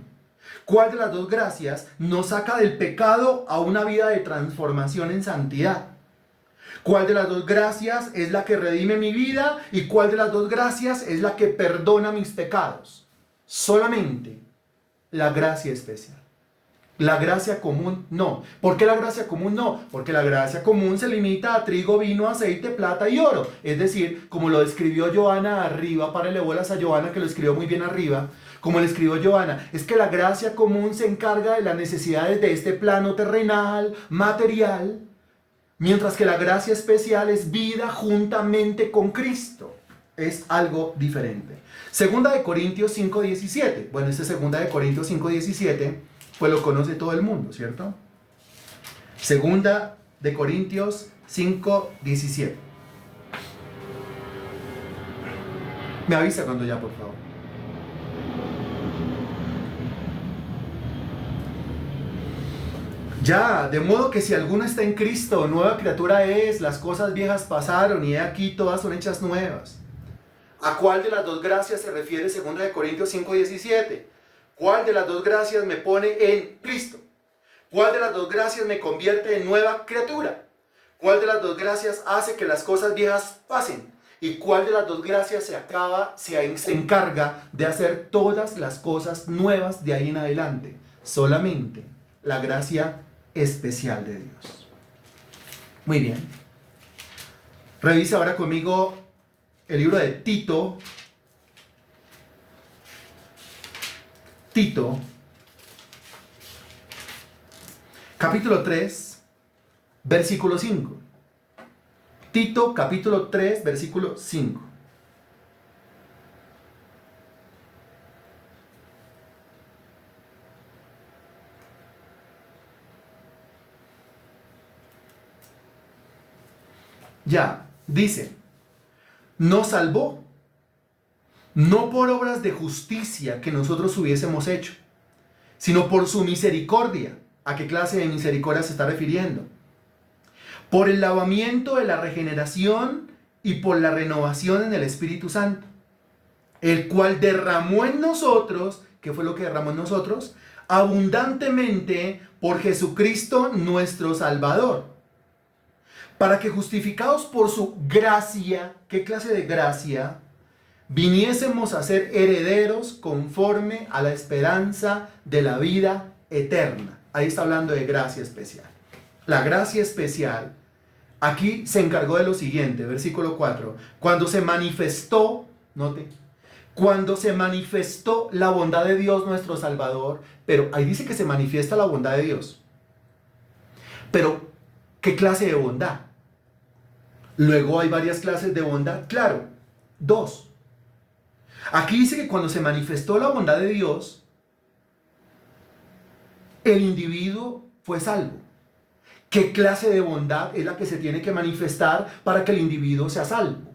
¿Cuál de las dos gracias nos saca del pecado a una vida de transformación en santidad? ¿Cuál de las dos gracias es la que redime mi vida? ¿Y cuál de las dos gracias es la que perdona mis pecados? Solamente la gracia especial. La gracia común no. ¿Por qué la gracia común no? Porque la gracia común se limita a trigo, vino, aceite, plata y oro. Es decir, como lo describió Johanna arriba, párele bolas a Johanna que lo escribió muy bien arriba. Como le escribió Johanna, es que la gracia común se encarga de las necesidades de este plano terrenal, material, mientras que la gracia especial es vida juntamente con Cristo. Es algo diferente. Segunda de Corintios 5:17. Bueno, este Segunda de Corintios 5:17, pues lo conoce todo el mundo, ¿cierto? Segunda de Corintios 5:17. Me avisa cuando ya, por favor. Ya, de modo que si alguno está en Cristo, nueva criatura es, las cosas viejas pasaron y he aquí todas son hechas nuevas. ¿A cuál de las dos gracias se refiere 2 de Corintios 5:17? ¿Cuál de las dos gracias me pone en Cristo? ¿Cuál de las dos gracias me convierte en nueva criatura? ¿Cuál de las dos gracias hace que las cosas viejas pasen? ¿Y cuál de las dos gracias se encarga de hacer todas las cosas nuevas de ahí en adelante? Solamente la gracia especial de Dios. Muy bien. Revisa ahora conmigo el libro de Tito. Tito, capítulo 3, versículo 5. Tito, capítulo 3, versículo 5. Ya, dice, nos salvó, no por obras de justicia que nosotros hubiésemos hecho, sino por su misericordia. ¿A qué clase de misericordia se está refiriendo? Por el lavamiento de la regeneración y por la renovación en el Espíritu Santo, el cual derramó en nosotros, ¿qué fue lo que derramó en nosotros? Abundantemente por Jesucristo nuestro Salvador, para que justificados por su gracia, ¿qué clase de gracia? Viniésemos a ser herederos conforme a la esperanza de la vida eterna. Ahí está hablando de gracia especial. La gracia especial, aquí se encargó de lo siguiente, versículo 4. Cuando se manifestó, note, cuando se manifestó la bondad de Dios nuestro Salvador, pero ahí dice que se manifiesta la bondad de Dios. Pero, ¿qué clase de bondad? Luego hay varias clases de bondad, claro, dos. Aquí dice que cuando se manifestó la bondad de Dios, el individuo fue salvo. ¿Qué clase de bondad es la que se tiene que manifestar para que el individuo sea salvo?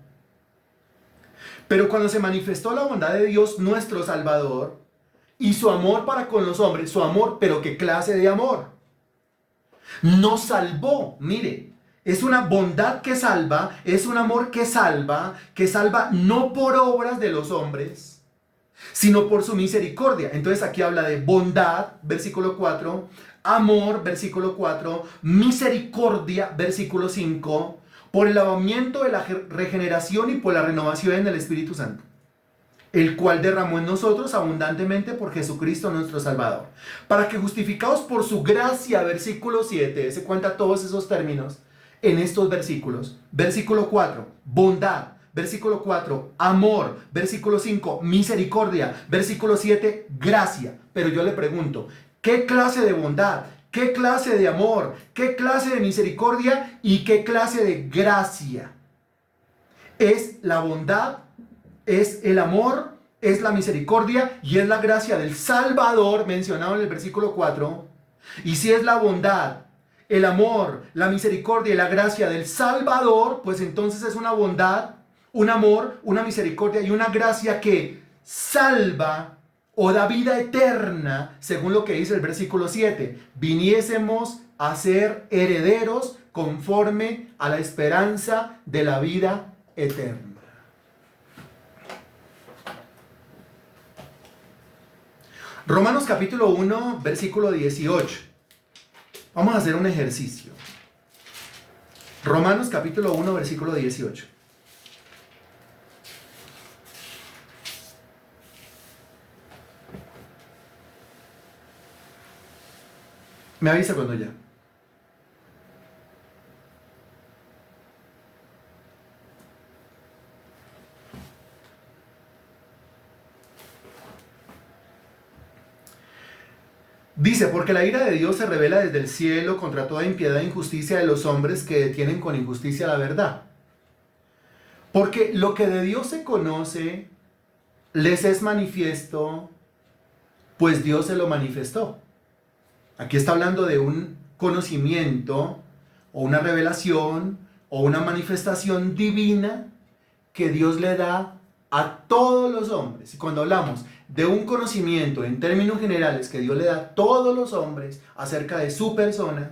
Pero cuando se manifestó la bondad de Dios, nuestro Salvador, y su amor para con los hombres, su amor, pero ¿qué clase de amor? Nos salvó, mire. Es una bondad que salva, es un amor que salva no por obras de los hombres, sino por su misericordia. Entonces aquí habla de bondad, versículo 4, amor, versículo 4, misericordia, versículo 5, por el lavamiento de la regeneración y por la renovación en el Espíritu Santo. el cual derramó en nosotros abundantemente por Jesucristo nuestro Salvador, para que justificados por su gracia, versículo 7, se cuenta todos esos términos en estos versículos. Versículo 4, bondad. Versículo 4, amor. Versículo 5, misericordia. Versículo 7, gracia. Pero yo le pregunto, ¿qué clase de bondad? ¿Qué clase de amor? ¿Qué clase de misericordia? ¿Y qué clase de gracia? Es la bondad, es el amor, es la misericordia y es la gracia del Salvador, mencionado en el versículo 4. Y si es la bondad, el amor, la misericordia y la gracia del Salvador, pues entonces es una bondad, un amor, una misericordia y una gracia que salva o da vida eterna, según lo que dice el versículo 7. Viniésemos a ser herederos conforme a la esperanza de la vida eterna. Romanos capítulo 1, versículo 18. Vamos a hacer un ejercicio. Romanos capítulo 1, versículo 18. Me avisa cuando ya. Dice, porque la ira de Dios se revela desde el cielo contra toda impiedad e injusticia de los hombres que detienen con injusticia la verdad. Porque lo que de Dios se conoce les es manifiesto, pues Dios se lo manifestó. Aquí está hablando de un conocimiento o una revelación o una manifestación divina que Dios le da a todos los hombres. Y cuando hablamos de un conocimiento en términos generales que Dios le da a todos los hombres acerca de su persona,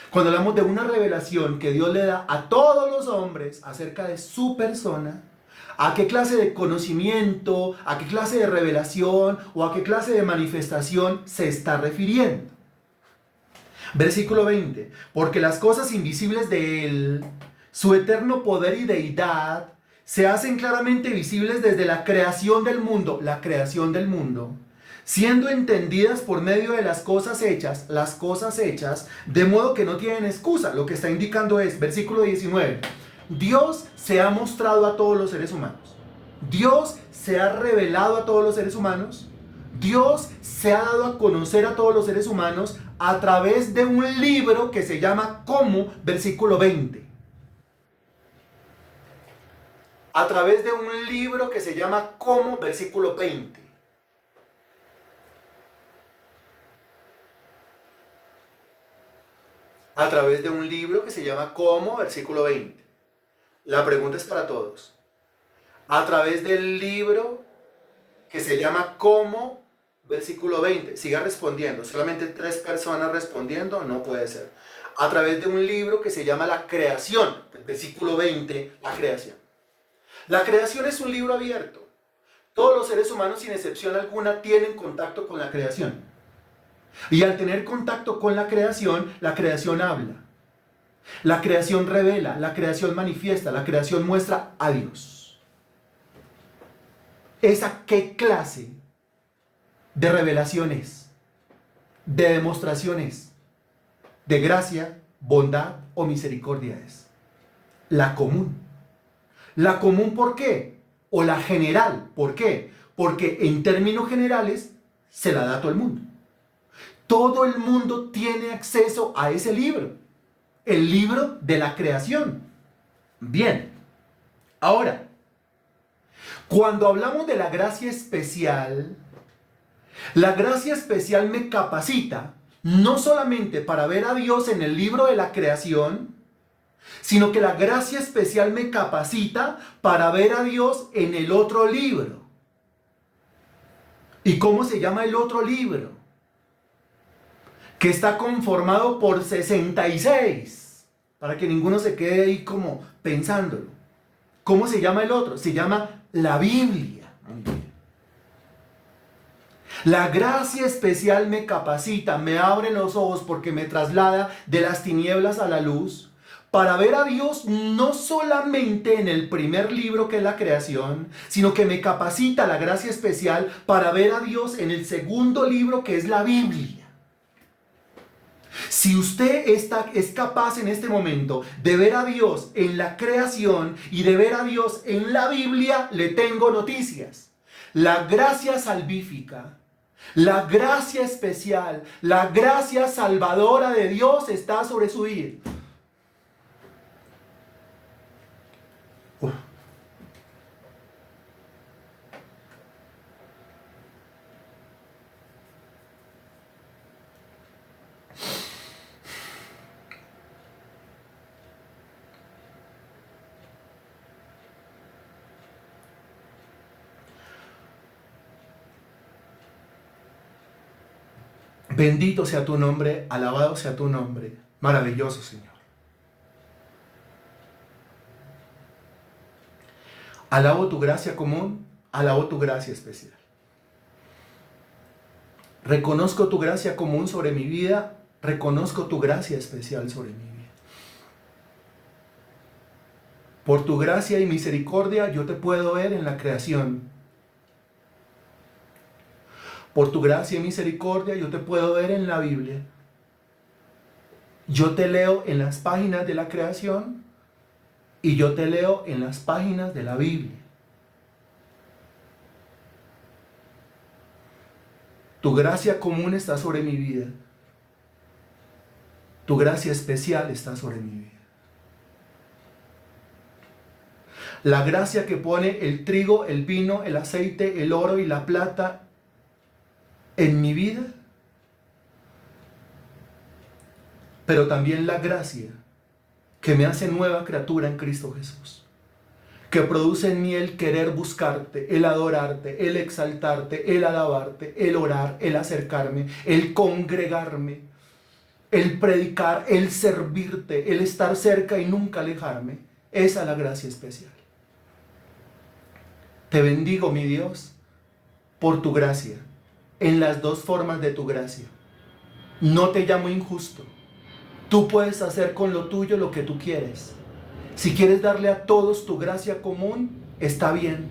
cuando hablamos de una revelación que Dios le da a todos los hombres acerca de su persona, ¿a qué clase de conocimiento, a qué clase de revelación o a qué clase de manifestación se está refiriendo? Versículo 20. Porque las cosas invisibles de Él, su eterno poder y deidad, se hacen claramente visibles desde la creación del mundo, siendo entendidas por medio de las cosas hechas, de modo que no tienen excusa. Lo que está indicando es, versículo 19, Dios se ha mostrado a todos los seres humanos. Dios se ha revelado a todos los seres humanos. Dios se ha dado a conocer a todos los seres humanos a través de un libro que se llama ¿Cómo? Versículo 20. A través de un libro que se llama ¿Cómo? Versículo 20. A través de un libro que se llama ¿Cómo? Versículo 20. La pregunta es para todos. A través del libro que se llama ¿Cómo? Versículo 20. Siga respondiendo. Solamente 3 personas respondiendo, no puede ser. A través de un libro que se llama La Creación. Versículo 20, la creación. La creación es un libro abierto. Todos los seres humanos, sin excepción alguna, tienen contacto con la creación. Y al tener contacto con la creación habla. La creación revela, la creación manifiesta, la creación muestra a Dios. ¿Esa qué clase de revelaciones, de demostraciones, de gracia, bondad o misericordia es? La común. ¿La común por qué? O la general, ¿por qué? Porque en términos generales se la da a todo el mundo. Todo el mundo tiene acceso a ese libro, el libro de la creación. Bien, ahora, cuando hablamos de la gracia especial me capacita no solamente para ver a Dios en el libro de la creación, sino que la gracia especial me capacita para ver a Dios en el otro libro. ¿Y cómo se llama el otro libro? Que está conformado por 66, para que ninguno se quede ahí como pensándolo. ¿Cómo se llama el otro? Se llama la Biblia. La gracia especial me capacita, me abre los ojos porque me traslada de las tinieblas a la luz, para ver a Dios no solamente en el primer libro que es la creación, sino que me capacita la gracia especial para ver a Dios en el segundo libro que es la Biblia. Si usted es capaz en este momento de ver a Dios en la creación y de ver a Dios en la Biblia, le tengo noticias. La gracia salvífica, la gracia especial, la gracia salvadora de Dios está sobre su vida. Bendito sea tu nombre, alabado sea tu nombre, maravilloso Señor. Alabo tu gracia común, alabo tu gracia especial. Reconozco tu gracia común sobre mi vida, reconozco tu gracia especial sobre mi vida. Por tu gracia y misericordia yo te puedo ver en la creación. Por tu gracia y misericordia yo te puedo ver en la Biblia. Yo te leo en las páginas de la creación y yo te leo en las páginas de la Biblia. Tu gracia común está sobre mi vida. Tu gracia especial está sobre mi vida. La gracia que pone el trigo, el vino, el aceite, el oro y la plata en mi vida, pero también la gracia que me hace nueva criatura en Cristo Jesús, que produce en mí el querer buscarte, el adorarte, el exaltarte, el alabarte, el orar, el acercarme, el congregarme, el predicar, el servirte, el estar cerca y nunca alejarme. Esa es la gracia especial. Te bendigo, mi Dios, por tu gracia, en las dos formas de tu gracia. No te llamo injusto. Tú puedes hacer con lo tuyo lo que tú quieres. Si quieres darle a todos tu gracia común, está bien.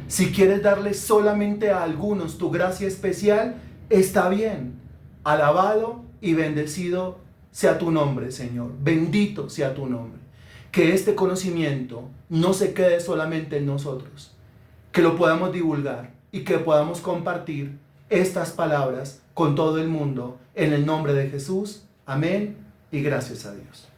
Si quieres darle solamente a algunos tu gracia especial, está bien. Alabado y bendecido sea tu nombre, Señor. Bendito sea tu nombre. Que este conocimiento no se quede solamente en nosotros. Que lo podamos divulgar y que podamos compartir estas palabras con todo el mundo. En el nombre de Jesús. Amén y gracias a Dios.